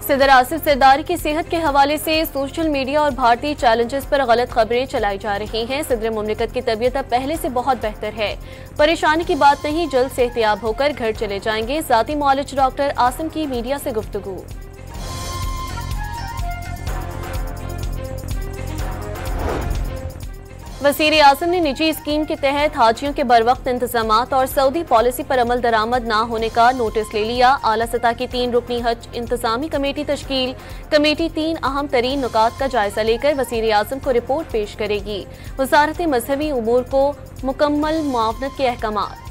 सदर आसिफ जरदारी की सेहत के हवाले से सोशल मीडिया और भारतीय चैलेंजेस पर गलत खबरें चलाई जा रही हैं। सदर मुमलिकत की तबीयत अब पहले से बहुत बेहतर है। परेशानी की बात नहीं, जल्द सेहतियाब होकर घर चले जाएंगे। जाती मुआलिज डॉक्टर आसिम की मीडिया से गुफ्तगू। वज़ीर आज़म ने निजी स्कीम के तहत हाजियों के बरवक्त इंतजामात और सऊदी पॉलिसी पर अमल दरामद न होने का नोटिस ले लिया। आला सतह की 3 रुकनी हज इंतजामी कमेटी तश्कील। कमेटी 3 अहम तरीन नुकात का जायजा लेकर वज़ीर आज़म को रिपोर्ट पेश करेगी। वज़ारत मजहबी उमूर को मुकम्मल मुआवनत के अहकामात।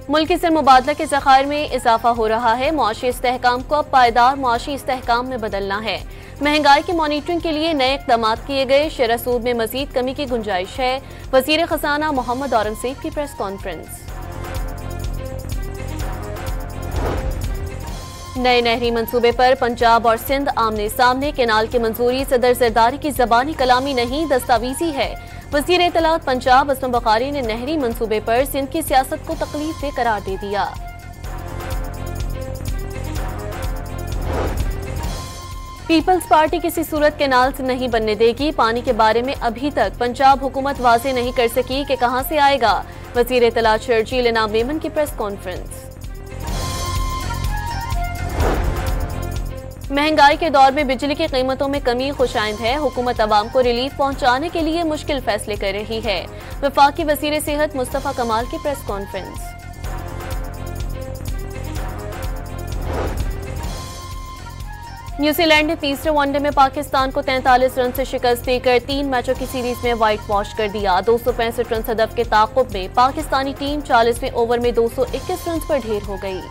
मुल्की से मुबादला के ज़खायर में इजाफा हो रहा है। मुआशी इस्तेहकाम को अब पायदार मुआशी इस्तेहकाम में बदलना है। महंगाई की मॉनिटरिंग के लिए नए इक़दाम किए गए। शेयर सूद में मजीद कमी की गुंजाइश है। वज़ीर खजाना मोहम्मद औरंगज़ेब की प्रेस कॉन्फ्रेंस। नए नहरी मंसूबे पर पंजाब और सिंध आमने सामने। केनाल की मंजूरी सदर जरदारी की ज़बानी कलामी नहीं, दस्तावेजी है। वज़ीर इत्तलात पंजाब असलम बुखारी ने नहरी मंसूबे पर सिंध की सियासत को तकलीफ दे करार दे दिया। पीपल्स पार्टी किसी सूरत केनाल से नहीं बनने देगी। पानी के बारे में अभी तक पंजाब हुकूमत वाज़े नहीं कर सकी कि कहां से आएगा। वज़ीर इत्तलात शर्जील इनाम मेमन की प्रेस कॉन्फ्रेंस। महंगाई के दौर में बिजली की कीमतों में कमी खुशाइंद है। हुकूमत अवाम को रिलीफ पहुंचाने के लिए मुश्किल फैसले कर रही है। वफाकी वज़ीर सेहत मुस्तफ़ा कमाल की प्रेस कॉन्फ्रेंस। न्यूजीलैंड ने तीसरे वनडे में पाकिस्तान को 43 रन से शिकस्त देकर 3 मैचों की सीरीज में व्हाइट वॉश कर दिया। 265 रन हदफ के ताक़ुब में पाकिस्तानी टीम 40वें ओवर में 221 रन पर ढेर हो गई।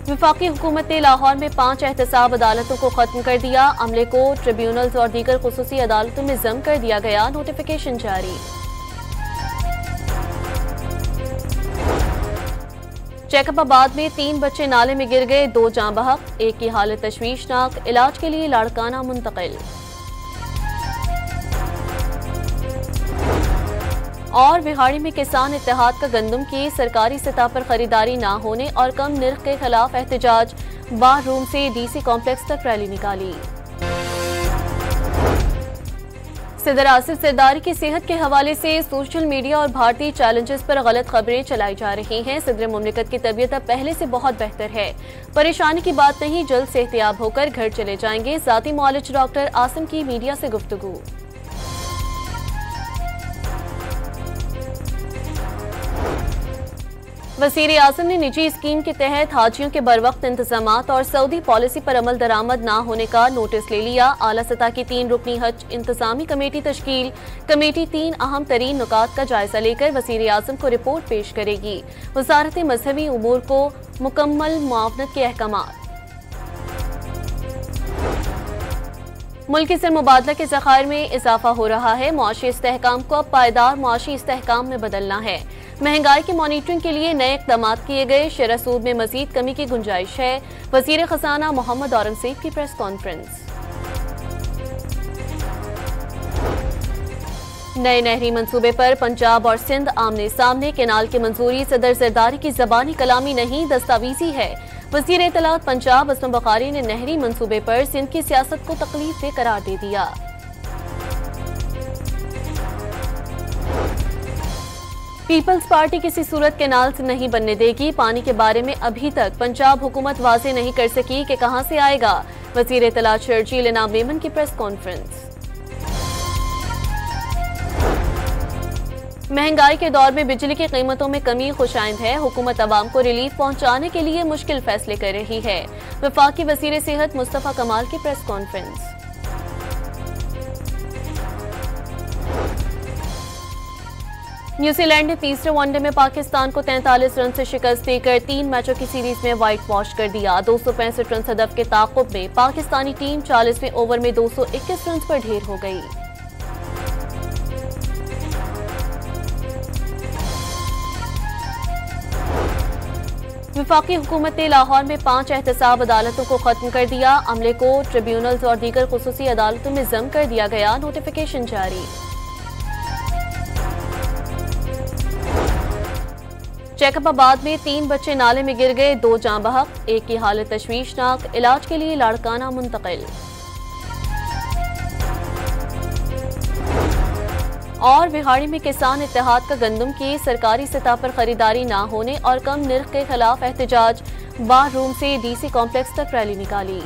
वफाकी हुकूमत ने लाहौर में 5 एहतसाब अदालतों को खत्म कर दिया। अमले को ट्रिब्यूनल्स और दीगर खुसूसी अदालतों में जम कर दिया गया। नोटिफिकेशन जारी। जैकबाबाद में 3 बच्चे नाले में गिर गए, 2 जाँ बहक, एक की हालत तशवीशनाक। इलाज के लिए लाड़काना मुंतकिल। और बिहाड़ी में किसान इत्तेहाद का गंदम की सरकारी सतह पर खरीदारी न होने और कम निर्ख के खिलाफ एहतजाज। बार रूम से डीसी कॉम्प्लेक्स तक रैली निकाली। सदर आसिफ जरदारी की सेहत के हवाले से सोशल मीडिया और भारतीय चैलेंजेस पर गलत खबरें चलाई जा रही हैं। सदर मुमलिकत की तबीयत अब पहले से बहुत बेहतर है। परेशानी की बात नहीं, जल्द सेहतियाब होकर घर चले जाएंगे। जाती मुआलिज डॉक्टर आसिम की मीडिया से गुफ्तगू। वज़ीर आज़म ने निजी स्कीम के तहत हाजियों के बरवक्त इंतजामात और सऊदी पॉलिसी पर अमल दरामद न होने का नोटिस ले लिया। आला सतह की 3 रुकनी हज इंतजामी कमेटी तश्कील। कमेटी 3 अहम तरीन नुकात का जायजा लेकर वज़ीर आज़म को रिपोर्ट पेश करेगी। वज़ारत मजहबी उमूर को मुकम्मल मुआवनत के अहकामात। मुल्की से मुबादला के ज़खायर में इजाफा हो रहा है। मुआशी इस्तेहकाम को अब पायदार मुआशी इस्तेहकाम में बदलना है। महंगाई की मॉनिटरिंग के लिए नए इक़दाम किए गए। शेयर सूद में मजीद कमी की गुंजाइश है। वज़ीर खजाना मोहम्मद औरंगज़ेब की प्रेस कॉन्फ्रेंस। नए नहरी मंसूबे पर पंजाब और सिंध आमने सामने। केनाल की मंजूरी सदर जरदारी की ज़बानी कलामी नहीं, दस्तावेजी है। वज़ीर इत्तलात पंजाब असलम बुखारी ने नहरी मंसूबे पर सिंध की सियासत को तकलीफ दे करार दे दिया। पीपल्स पार्टी किसी सूरत केनाल से नहीं बनने देगी। पानी के बारे में अभी तक पंजाब हुकूमत वाज़े नहीं कर सकी कि कहां से आएगा। वज़ीर इत्तलात शर्जील इनाम मेमन की प्रेस कॉन्फ्रेंस। महंगाई के दौर में बिजली की कीमतों में कमी खुशाइंद है। हुकूमत अवाम को रिलीफ पहुंचाने के लिए मुश्किल फैसले कर रही है। वफाकी वज़ीर सेहत मुस्तफ़ा कमाल की प्रेस कॉन्फ्रेंस। न्यूजीलैंड ने तीसरे वनडे में पाकिस्तान को 43 रन से शिकस्त देकर 3 मैचों की सीरीज में व्हाइट वॉश कर दिया। 265 रन हदफ के ताक़ुब में पाकिस्तानी टीम 40वें ओवर में 221 रन पर ढेर हो गई। वफाकी हुकूमत ने लाहौर में 5 एहतसाब अदालतों को खत्म कर दिया। अमले को ट्रिब्यूनल्स और दीगर खुसूसी अदालतों में जम कर दिया गया। नोटिफिकेशन जारी। चेकअपाबाद में 3 बच्चे नाले में गिर गए, 2 जाँ बहक, एक की हालत तशवीशनाक, इलाज के लिए लाड़काना मुंतकिल। और बिहाड़ी में किसान इत्तेहाद का गंदम की सरकारी सतह पर खरीदारी ना होने और कम निर्ख के खिलाफ एहतजाज, बार रूम से डीसी कॉम्प्लेक्स तक रैली निकाली।